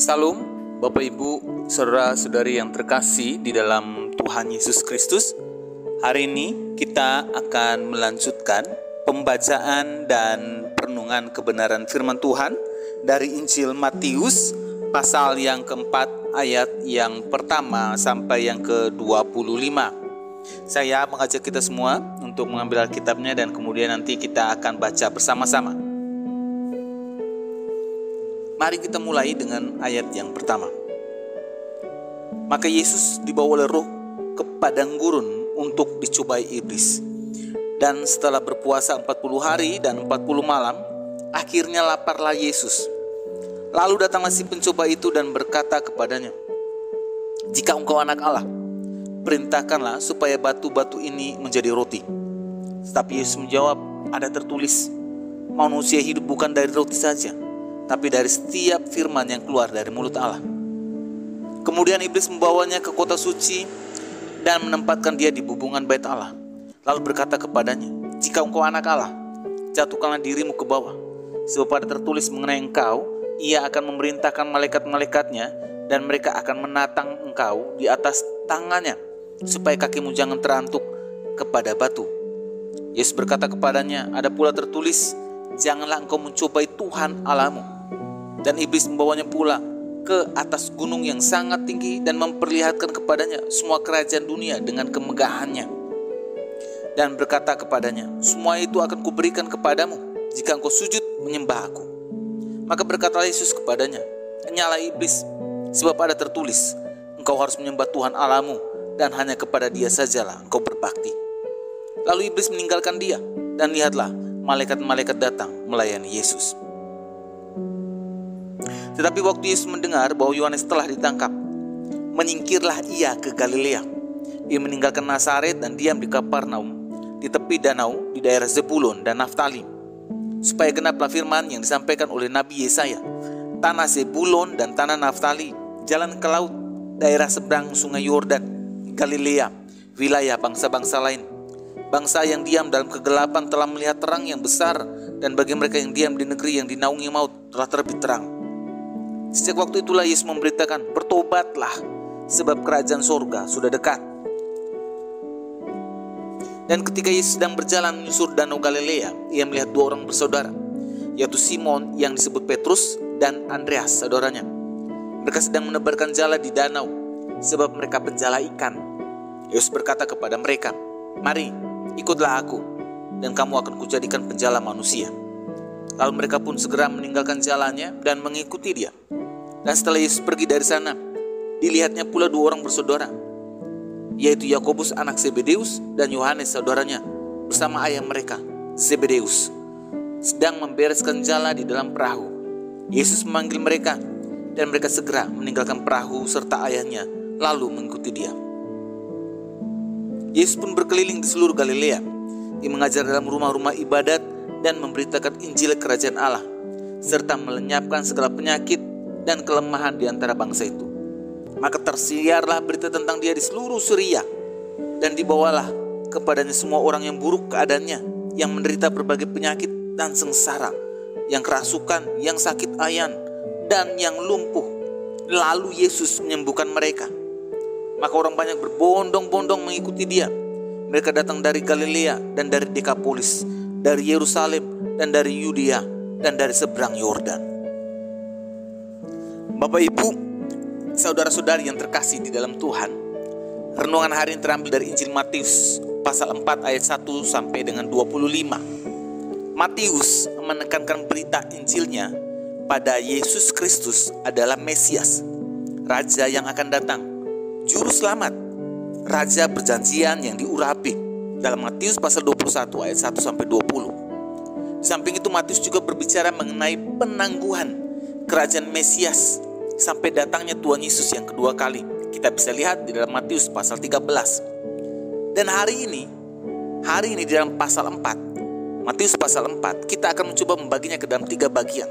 Salam, Bapak Ibu, saudara-saudari yang terkasih di dalam Tuhan Yesus Kristus. Hari ini kita akan melanjutkan pembacaan dan perenungan kebenaran firman Tuhan dari Injil Matius pasal yang keempat ayat yang pertama sampai yang ke-25. Saya mengajak kita semua untuk mengambil Alkitabnya dan kemudian nanti kita akan baca bersama-sama. Mari kita mulai dengan ayat yang pertama. Maka Yesus dibawa oleh Roh ke padang gurun untuk dicobai iblis. Dan setelah berpuasa 40 hari dan 40 malam, akhirnya laparlah Yesus. Lalu datanglah si pencoba itu dan berkata kepadanya, "Jika engkau anak Allah, perintahkanlah supaya batu-batu ini menjadi roti." Tetapi Yesus menjawab, "Ada tertulis, manusia hidup bukan dari roti saja, tapi dari setiap firman yang keluar dari mulut Allah." Kemudian iblis membawanya ke kota suci dan menempatkan dia di bubungan bait Allah. Lalu berkata kepadanya, "Jika engkau anak Allah, jatuhkanlah dirimu ke bawah. Sebab ada tertulis mengenai engkau, ia akan memerintahkan malaikat-malaikatnya, dan mereka akan menatang engkau di atas tangannya, supaya kakimu jangan terantuk kepada batu." Yesus berkata kepadanya, "Ada pula tertulis, janganlah engkau mencobai Tuhan Allahmu." Dan iblis membawanya pula ke atas gunung yang sangat tinggi dan memperlihatkan kepadanya semua kerajaan dunia dengan kemegahannya. Dan berkata kepadanya, "Semua itu akan kuberikan kepadamu jika engkau sujud menyembah aku." Maka berkata Yesus kepadanya, "Enyalah iblis, sebab ada tertulis, engkau harus menyembah Tuhan Allahmu, dan hanya kepada Dia sajalah engkau berbakti." Lalu iblis meninggalkan dia, dan lihatlah, malaikat-malaikat datang melayani Yesus. Tetapi waktu Yesus mendengar bahwa Yohanes telah ditangkap, menyingkirlah ia ke Galilea. Ia meninggalkan Nazaret dan diam di Kapernaum, di tepi danau di daerah Zebulun dan Naftali, supaya genaplah firman yang disampaikan oleh Nabi Yesaya, "Tanah Zebulun dan tanah Naftali, jalan ke laut, daerah seberang sungai Yordan, Galilea, wilayah bangsa-bangsa lain. Bangsa yang diam dalam kegelapan telah melihat terang yang besar, dan bagi mereka yang diam di negeri yang dinaungi maut telah terbit terang." Sejak waktu itulah Yesus memberitakan, "Bertobatlah, sebab kerajaan sorga sudah dekat." Dan ketika Yesus sedang berjalan menyusur danau Galilea, ia melihat dua orang bersaudara, yaitu Simon yang disebut Petrus dan Andreas saudaranya. Mereka sedang menebarkan jala di danau, sebab mereka penjala ikan. Yesus berkata kepada mereka, "Mari, ikutlah aku, dan kamu akan kujadikan penjala manusia." Lalu mereka pun segera meninggalkan jalannya dan mengikuti dia. Dan setelah Yesus pergi dari sana, dilihatnya pula dua orang bersaudara, yaitu Yakobus anak Zebedeus dan Yohanes saudaranya, bersama ayah mereka, Zebedeus, sedang membereskan jala di dalam perahu. Yesus memanggil mereka, dan mereka segera meninggalkan perahu serta ayahnya, lalu mengikuti dia. Yesus pun berkeliling di seluruh Galilea. Ia mengajar dalam rumah-rumah ibadat dan memberitakan Injil kerajaan Allah, serta melenyapkan segala penyakit dan kelemahan di antara bangsa itu. Maka tersiarlah berita tentang dia di seluruh Syria, dan dibawalah kepadanya semua orang yang buruk keadaannya, yang menderita berbagai penyakit dan sengsara, yang kerasukan, yang sakit ayan, dan yang lumpuh. Lalu Yesus menyembuhkan mereka. Maka orang banyak berbondong-bondong mengikuti dia. Mereka datang dari Galilea dan dari Dekapolis, dari Yerusalem dan dari Yudea dan dari seberang Yordan. Bapak Ibu, saudara-saudari yang terkasih di dalam Tuhan, renungan hari ini terambil dari Injil Matius pasal 4 ayat 1 sampai dengan 25. Matius menekankan berita Injilnya pada Yesus Kristus adalah Mesias, Raja yang akan datang, Juru Selamat, Raja perjanjian yang diurapi dalam Matius pasal 21 ayat 1 sampai 20. Di samping itu Matius juga berbicara mengenai penangguhan kerajaan Mesias sampai datangnya Tuhan Yesus yang kedua kali. Kita bisa lihat di dalam Matius pasal 13. Dan hari ini di dalam pasal 4, Matius pasal 4, kita akan mencoba membaginya ke dalam 3 bagian.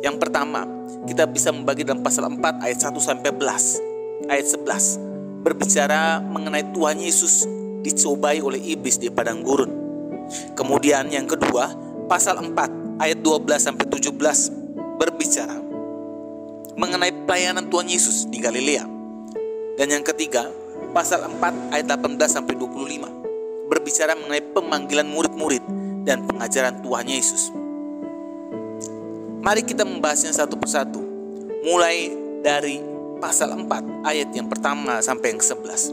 Yang pertama, kita bisa membagi dalam pasal 4 ayat 1 sampai 11. Ayat 11 berbicara mengenai Tuhan Yesus dicobai oleh iblis di padang gurun. Kemudian yang kedua, pasal 4 ayat 12 sampai 17 berbicara mengenai pelayanan Tuhan Yesus di Galilea. Dan yang ketiga, pasal 4 ayat 18 sampai 25 berbicara mengenai pemanggilan murid-murid dan pengajaran Tuhan Yesus. Mari kita membahasnya satu persatu, mulai dari pasal 4 ayat yang pertama sampai yang ke-11.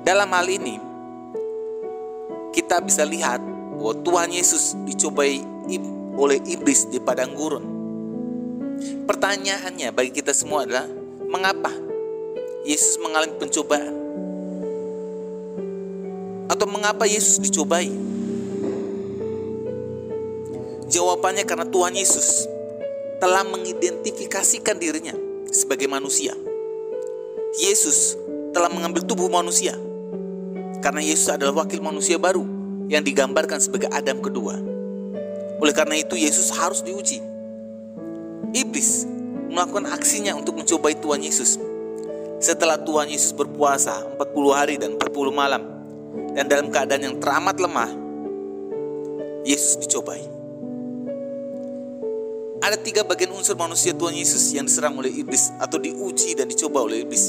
Dalam hal ini, kita bisa lihat bahwa Tuhan Yesus dicobai oleh iblis di padang gurun. Pertanyaannya bagi kita semua adalah, mengapa Yesus mengalami pencobaan? Atau mengapa Yesus dicobai? Jawabannya karena Tuhan Yesus telah mengidentifikasikan dirinya sebagai manusia. Yesus telah mengambil tubuh manusia, karena Yesus adalah wakil manusia baru yang digambarkan sebagai Adam kedua. Oleh karena itu Yesus harus diuji. Iblis melakukan aksinya untuk mencobai Tuhan Yesus. Setelah Tuhan Yesus berpuasa 40 hari dan 40 malam, dan dalam keadaan yang teramat lemah, Yesus dicobai. Ada 3 bagian unsur manusia Tuhan Yesus yang diserang oleh iblis atau diuji dan dicoba oleh iblis.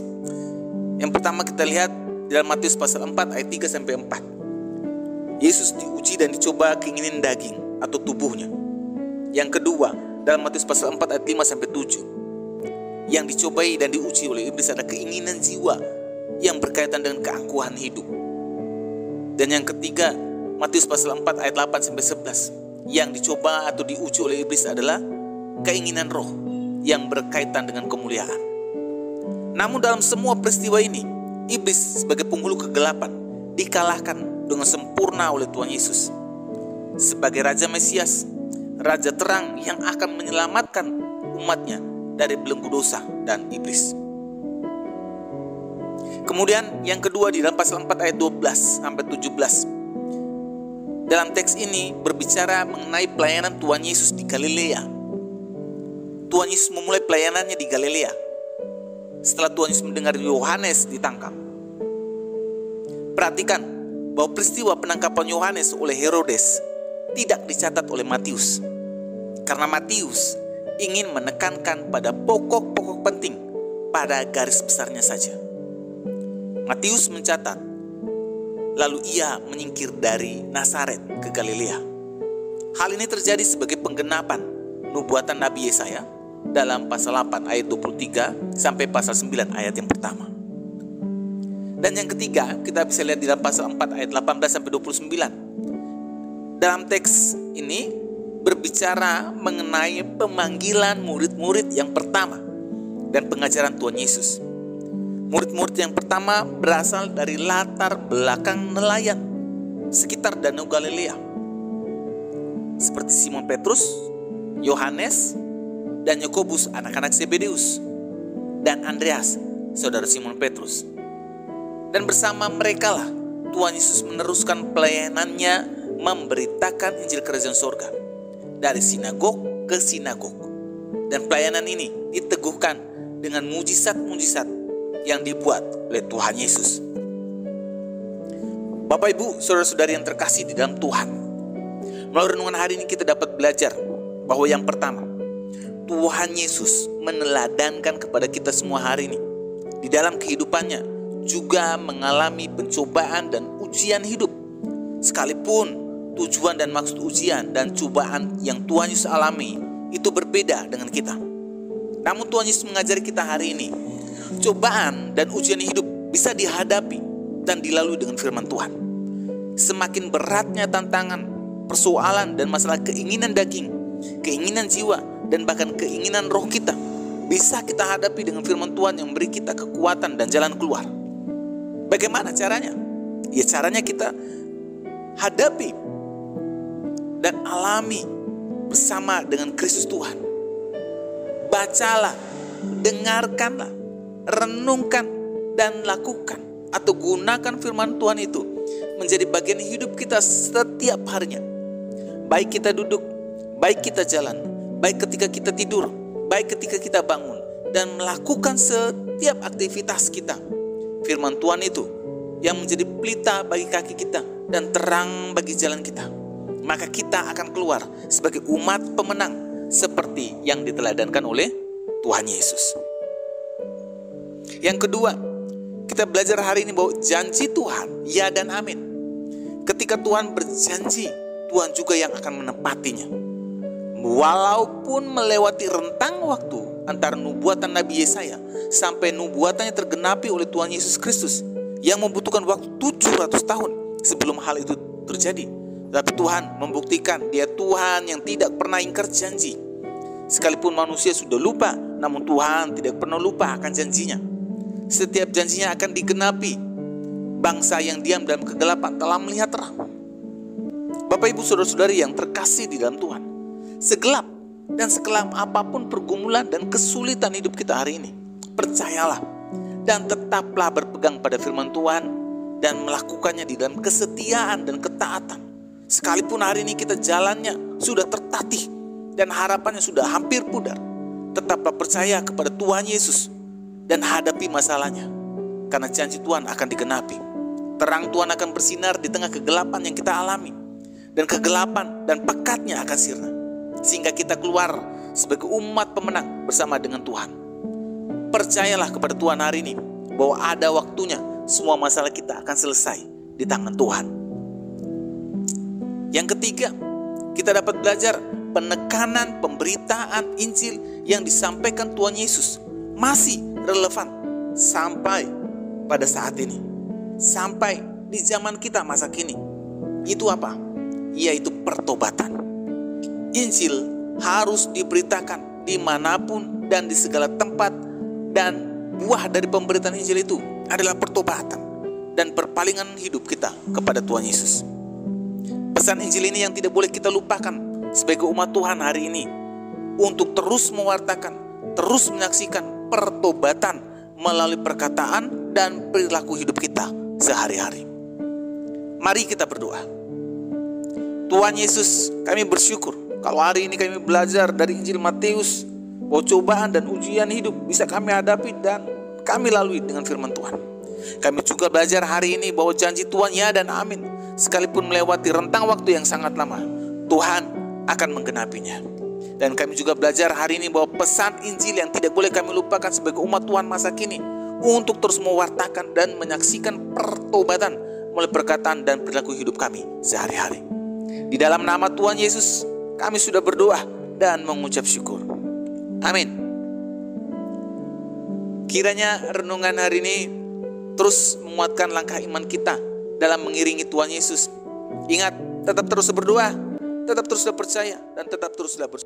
Yang pertama kita lihat dalam Matius pasal 4 ayat 3 sampai 4. Yesus diuji dan dicoba keinginan daging atau tubuhnya. Yang kedua, dalam Matius pasal 4 ayat 5 sampai 7. Yang dicobai dan diuji oleh iblis ada keinginan jiwa yang berkaitan dengan keangkuhan hidup. Dan yang ketiga, Matius pasal 4 ayat 8 sampai 11. Yang dicoba atau diuji oleh iblis adalah keinginan roh yang berkaitan dengan kemuliaan. Namun dalam semua peristiwa ini, iblis sebagai penghulu kegelapan dikalahkan dengan sempurna oleh Tuhan Yesus. Sebagai Raja Mesias, Raja terang yang akan menyelamatkan umatnya dari belenggu dosa dan iblis. Kemudian yang kedua di dalam pasal 4 ayat 12 sampai 17. Dalam teks ini berbicara mengenai pelayanan Tuhan Yesus di Galilea. Tuhan Yesus memulai pelayanannya di Galilea setelah Tuhan Yesus mendengar Yohanes ditangkap. Perhatikan bahwa peristiwa penangkapan Yohanes oleh Herodes tidak dicatat oleh Matius, karena Matius ingin menekankan pada pokok-pokok penting pada garis besarnya saja. Matius mencatat, lalu ia menyingkir dari Nazaret ke Galilea. Hal ini terjadi sebagai penggenapan nubuatan Nabi Yesaya dalam pasal 8 ayat 23 sampai pasal 9 ayat yang pertama. Dan yang ketiga, kita bisa lihat di dalam pasal 4 ayat 18 sampai 29. Dalam teks ini berbicara mengenai pemanggilan murid-murid yang pertama dan pengajaran Tuhan Yesus. Murid-murid yang pertama berasal dari latar belakang nelayan sekitar Danau Galilea, seperti Simon Petrus, Yohanes, dan Yakobus anak-anak Zebedeus, dan Andreas saudara Simon Petrus. Dan bersama mereka lah Tuhan Yesus meneruskan pelayanannya memberitakan Injil Kerajaan Sorga dari sinagog ke sinagog. Dan pelayanan ini diteguhkan dengan mujizat-mujizat yang dibuat oleh Tuhan Yesus. Bapak Ibu, saudara-saudari yang terkasih di dalam Tuhan, melalui renungan hari ini kita dapat belajar bahwa yang pertama, Tuhan Yesus meneladankan kepada kita semua hari ini di dalam kehidupannya juga mengalami pencobaan dan ujian hidup. Sekalipun tujuan dan maksud ujian dan cobaan yang Tuhan Yesus alami itu berbeda dengan kita, namun Tuhan Yesus mengajari kita hari ini, cobaan dan ujian hidup bisa dihadapi dan dilalui dengan firman Tuhan. Semakin beratnya tantangan, persoalan dan masalah keinginan daging, keinginan jiwa, dan bahkan keinginan roh kita, bisa kita hadapi dengan firman Tuhan yang memberi kita kekuatan dan jalan keluar. Bagaimana caranya? Ya, caranya kita hadapi dan alami bersama dengan Kristus Tuhan. Bacalah, dengarkanlah, renungkan dan lakukan atau gunakan firman Tuhan itu menjadi bagian hidup kita setiap harinya. Baik kita duduk, baik kita jalan, baik ketika kita tidur, baik ketika kita bangun, dan melakukan setiap aktivitas kita. Firman Tuhan itu yang menjadi pelita bagi kaki kita dan terang bagi jalan kita. Maka kita akan keluar sebagai umat pemenang seperti yang diteladankan oleh Tuhan Yesus. Yang kedua, kita belajar hari ini bahwa janji Tuhan ya dan amin. Ketika Tuhan berjanji, Tuhan juga yang akan menepatinya. Walaupun melewati rentang waktu antara nubuatan Nabi Yesaya sampai nubuatannya tergenapi oleh Tuhan Yesus Kristus yang membutuhkan waktu 700 tahun sebelum hal itu terjadi. Tapi Tuhan membuktikan Dia Tuhan yang tidak pernah ingkar janji. Sekalipun manusia sudah lupa, namun Tuhan tidak pernah lupa akan janjinya. Setiap janjinya akan digenapi. Bangsa yang diam dalam kegelapan telah melihat terang. Bapak ibu saudara-saudari yang terkasih di dalam Tuhan, segelap dan sekelam apapun pergumulan dan kesulitan hidup kita hari ini, percayalah dan tetaplah berpegang pada firman Tuhan dan melakukannya di dalam kesetiaan dan ketaatan. Sekalipun hari ini kita jalannya sudah tertatih dan harapannya sudah hampir pudar, tetaplah percaya kepada Tuhan Yesus dan hadapi masalahnya, karena janji Tuhan akan digenapi. Terang Tuhan akan bersinar di tengah kegelapan yang kita alami, dan kegelapan dan pekatnya akan sirna, sehingga kita keluar sebagai umat pemenang bersama dengan Tuhan. Percayalah kepada Tuhan hari ini bahwa ada waktunya semua masalah kita akan selesai di tangan Tuhan. Yang ketiga, kita dapat belajar penekanan pemberitaan Injil yang disampaikan Tuhan Yesus masih relevan sampai pada saat ini, sampai di zaman kita masa kini. Itu apa? Yaitu pertobatan. Injil harus diberitakan dimanapun dan di segala tempat, dan buah dari pemberitaan Injil itu adalah pertobatan dan perpalingan hidup kita kepada Tuhan Yesus. Pesan Injil ini yang tidak boleh kita lupakan sebagai umat Tuhan hari ini, untuk terus mewartakan, terus menyaksikan pertobatan melalui perkataan dan perilaku hidup kita sehari-hari. Mari kita berdoa. Tuhan Yesus, kami bersyukur kalau hari ini kami belajar dari Injil Matius bahwa cobaan dan ujian hidup bisa kami hadapi dan kami lalui dengan firman Tuhan. Kami juga belajar hari ini bahwa janji Tuhan ya dan amin. Sekalipun melewati rentang waktu yang sangat lama, Tuhan akan menggenapinya. Dan kami juga belajar hari ini bahwa pesan Injil yang tidak boleh kami lupakan sebagai umat Tuhan masa kini, untuk terus mewartakan dan menyaksikan pertobatan melalui perkataan dan perilaku hidup kami sehari-hari. Di dalam nama Tuhan Yesus, kami sudah berdoa dan mengucap syukur. Amin. Kiranya renungan hari ini terus menguatkan langkah iman kita dalam mengiringi Tuhan Yesus. Ingat, tetap terus berdoa, tetap teruslah percaya, dan tetap teruslah bersyukur.